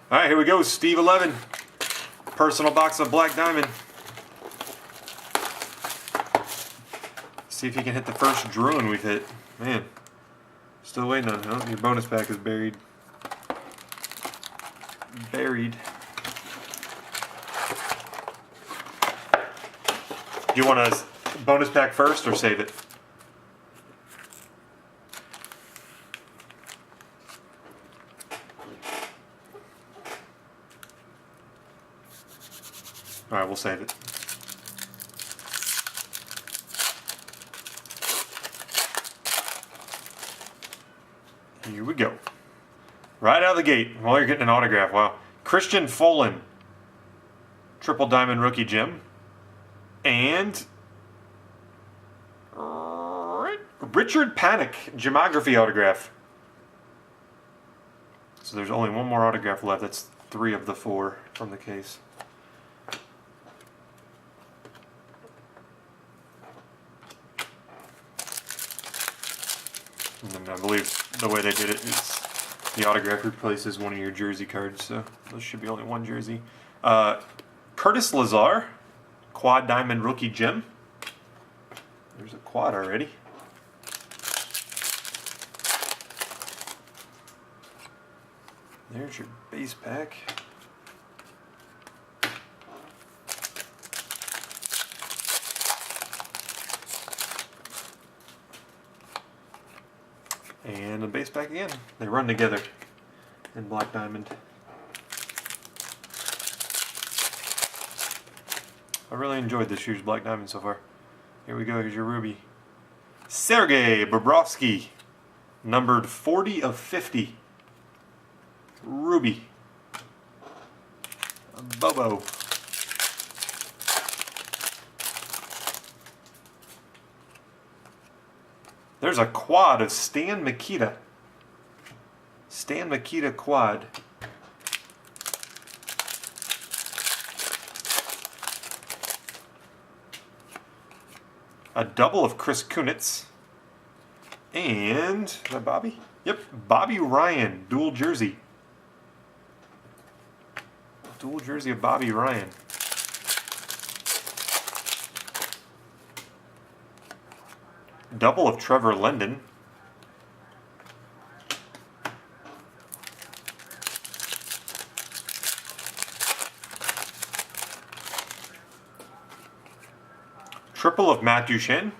All right, here we go. Steve11. Personal box of Black Diamond. See if you can hit the first Druin we've hit. Man, still waiting on it. Oh, your bonus pack is buried. Buried. Do you want a bonus pack first or save it? All right, we'll save it. Here we go. Right out of the gate. Well, you're getting an autograph. Wow. Christian Folan. Triple Diamond Rookie Gem. And Richard Panik Gemography autograph. So there's only one more autograph left. That's 3 of the 4 from the case. And I believe the way they did it is the autograph replaces one of your jersey cards, so there should be only one jersey. Curtis Lazar, Quad Diamond Rookie Gem. There's a quad already. There's your base pack. And a base pack again. They run together in Black Diamond. I really enjoyed this year's Black Diamond so far. Here we go, here's your Ruby. Sergei Bobrovsky, numbered 40 of 50. Ruby. Bobo. There's a quad of Stan Mikita. Stan Mikita quad. A double of Chris Kunitz. And, is that Bobby? Yep, Bobby Ryan, dual jersey. Dual jersey of Bobby Ryan. Double of Trevor Linden. Triple of Matt Duchene.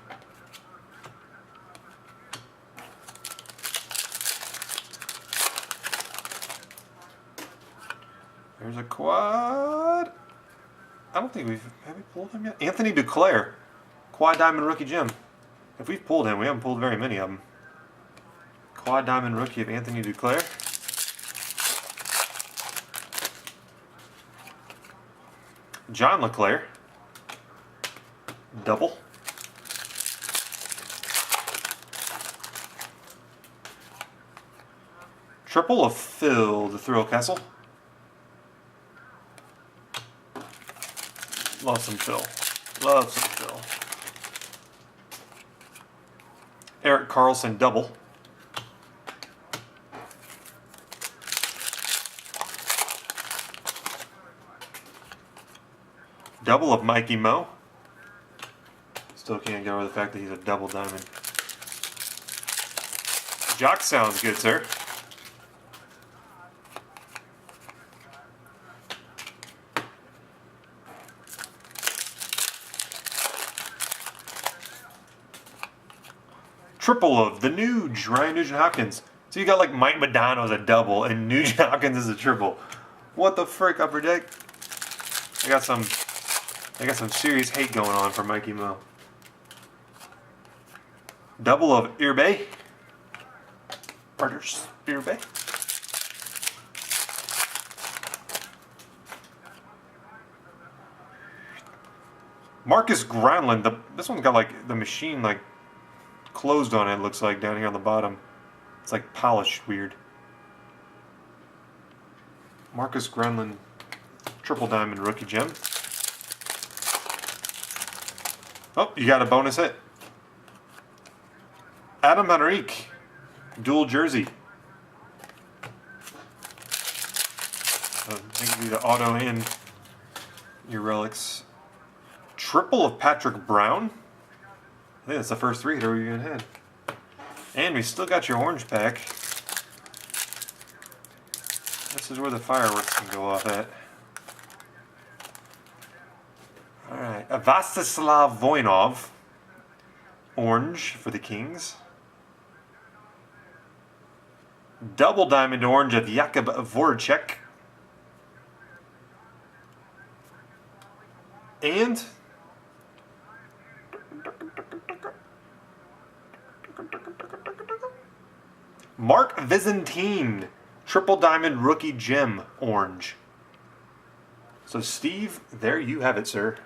There's a quad. I don't think have we pulled him yet? Anthony Duclair, Quad Diamond Rookie Gem. If we've pulled him, we haven't pulled very many of them. Quad Diamond Rookie of Anthony Duclair. John LeClair. Double. Triple of Phil the Thrill Castle. Love some Phil. Love some Phil. Eric Carlson double. Double of Mikey Mo. Still can't get over the fact that he's a double diamond. Jock sounds good, sir. Triple of the Nuge, Ryan Nugent-Hopkins. So you got like Mike Modano as a double and Nugent-Hopkins as a triple. What the frick, Upper Deck? I got some serious hate going on for Mikey Mo. Double of Irbe. Partners, Irbe. Marcus Granlund. This one's got like the machine like closed on it, looks like, down here on the bottom. It's like polished weird. Marcus Granlund, Triple Diamond Rookie Gem. Oh, you got a bonus hit. Adam Henrique, dual jersey. So thank you to auto and your relics. Triple of Patrick Brown. I think that's the first 3 hitter we even had. And we still got your orange pack. This is where the fireworks can go off at. Alright, Vastislav Voinov. Orange for the Kings. Double diamond orange of Jakub Voracek. And Mark Vizentine, triple diamond rookie gem orange. So Steve, there you have it, sir.